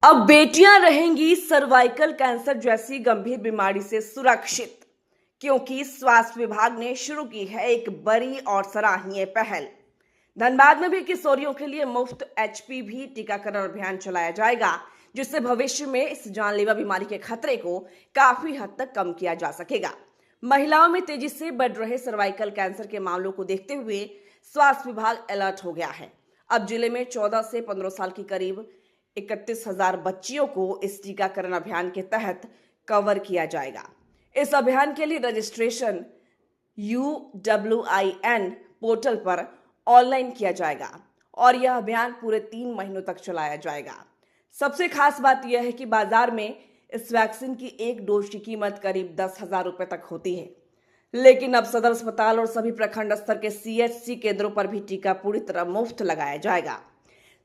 अब बेटियां रहेंगी सर्वाइकल कैंसर जैसी गंभीर बीमारी से सुरक्षित, क्योंकि स्वास्थ्य विभाग ने शुरू की है एक बड़ी और सराहनीय पहल। धनबाद में भी किशोरियों के लिए मुफ्त एचपीवी टीकाकरण अभियान चलाया जाएगा, जिससे भविष्य में इस जानलेवा बीमारी के खतरे को काफी हद तक कम किया जा सकेगा। महिलाओं में तेजी से बढ़ रहे सर्वाइकल कैंसर के मामलों को देखते हुए स्वास्थ्य विभाग अलर्ट हो गया है। अब जिले में 14 से 15 साल की करीब 31,000 बच्चियों को इस टीकाकरण अभियान के तहत कवर किया जाएगा। इस अभियान के लिए रजिस्ट्रेशन UWIN पोर्टल पर ऑनलाइन किया जाएगा और यह अभियान पूरे 3 महीनों तक चलाया जाएगा। सबसे खास बात यह है कि बाजार में इस वैक्सीन की एक डोज की कीमत करीब 10,000 रुपए तक होती है, लेकिन अब सदर अस्पताल और सभी प्रखंड स्तर के CHC केंद्रों पर भी टीका पूरी तरह मुफ्त लगाया जाएगा।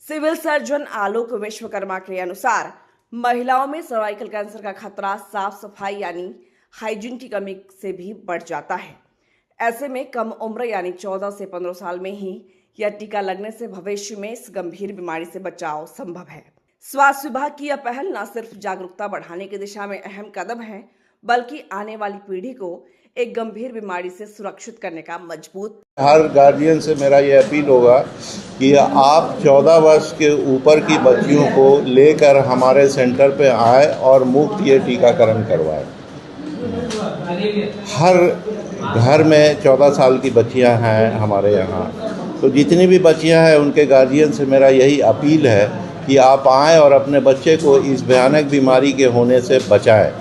सिविल सर्जन आलोक विश्वकर्मा के अनुसार महिलाओं में सर्वाइकल कैंसर का खतरा साफ सफाई यानी हाइजीन की कमी से भी बढ़ जाता है। ऐसे में कम उम्र यानी 14 से 15 साल में ही यह टीका लगने से भविष्य में इस गंभीर बीमारी से बचाव संभव है। स्वास्थ्य विभाग की यह पहल न सिर्फ जागरूकता बढ़ाने की दिशा में अहम कदम है, बल्कि आने वाली पीढ़ी को एक गंभीर बीमारी से सुरक्षित करने का मजबूत। हर गार्जियन से मेरा ये अपील होगा कि आप 14 वर्ष के ऊपर की बच्चियों को लेकर हमारे सेंटर पे आए और मुफ्त ये टीकाकरण करवाएं। हर घर में 14 साल की बच्चियां हैं हमारे यहाँ, तो जितनी भी बच्चियां हैं उनके गार्जियन से मेरा यही अपील है कि आप आएँ और अपने बच्चे को इस भयानक बीमारी के होने से बचाएं।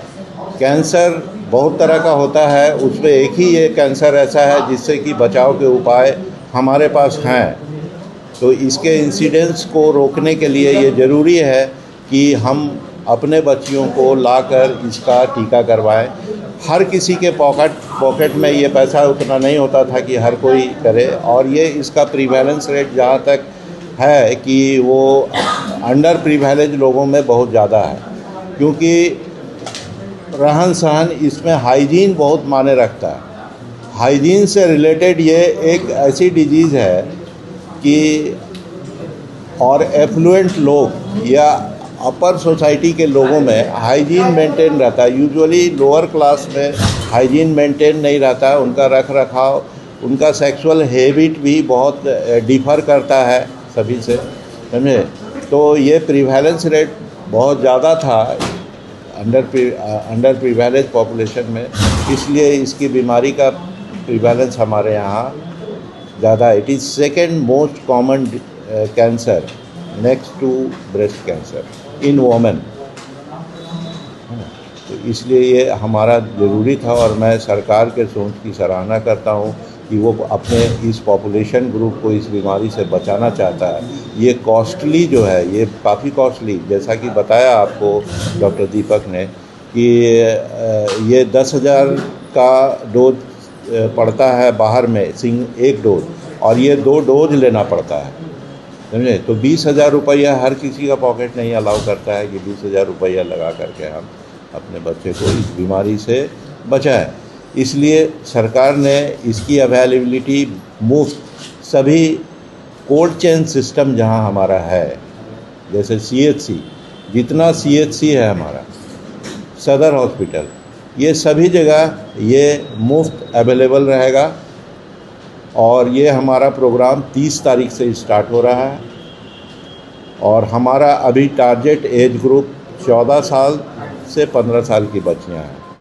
कैंसर बहुत तरह का होता है, उसमें एक ही ये कैंसर ऐसा है जिससे कि बचाव के उपाय हमारे पास हैं। तो इसके इंसिडेंस को रोकने के लिए ये ज़रूरी है कि हम अपने बच्चियों को लाकर इसका टीका करवाएं। हर किसी के पॉकेट में ये पैसा उतना नहीं होता था कि हर कोई करे, और ये इसका प्रीवैलेंस रेट जहाँ तक है कि वो अंडर प्रीवैलेज लोगों में बहुत ज़्यादा है, क्योंकि रहन सहन इसमें हाइजीन बहुत मायने रखता है। हाइजीन से रिलेटेड ये एक ऐसी डिजीज़ है कि और एफ्लुएंट लोग या अपर सोसाइटी के लोगों में हाइजीन मेंटेन रहता है। यूजुअली लोअर क्लास में हाइजीन मेंटेन नहीं रहता है, उनका रख रखाव, उनका सेक्सुअल हैबिट भी बहुत डिफर करता है सभी से, समझे। तो ये प्रीवैलेंस रेट बहुत ज़्यादा था अंडर प्रीवैलेंस पॉपुलेशन में, इसलिए इसकी बीमारी का प्रीवैलेंस हमारे यहाँ ज़्यादा। It is second most common cancer next to breast cancer in women. तो इसलिए ये हमारा ज़रूरी था, और मैं सरकार के सोच की सराहना करता हूँ कि वो अपने इस पॉपुलेशन ग्रुप को इस बीमारी से बचाना चाहता है। ये कॉस्टली जो है, ये काफ़ी कॉस्टली, जैसा कि बताया आपको डॉक्टर दीपक ने कि ये 10,000 का डोज पड़ता है बाहर में एक डोज, और ये 2 डोज लेना पड़ता है, समझे। तो 20,000 रुपया हर किसी का पॉकेट नहीं अलाउ करता है कि 20,000 रुपया लगा करके हम अपने बच्चे को इस बीमारी से बचाएं। इसलिए सरकार ने इसकी अवेलेबिलिटी मुफ्त सभी कोल्ड चेन सिस्टम जहां हमारा है, जैसे CHC, जितना CHC है हमारा, सदर हॉस्पिटल, ये सभी जगह ये मुफ्त अवेलेबल रहेगा। और ये हमारा प्रोग्राम 30 तारीख से स्टार्ट हो रहा है, और हमारा अभी टारगेट एज ग्रुप 14 साल से 15 साल की बच्चियां हैं।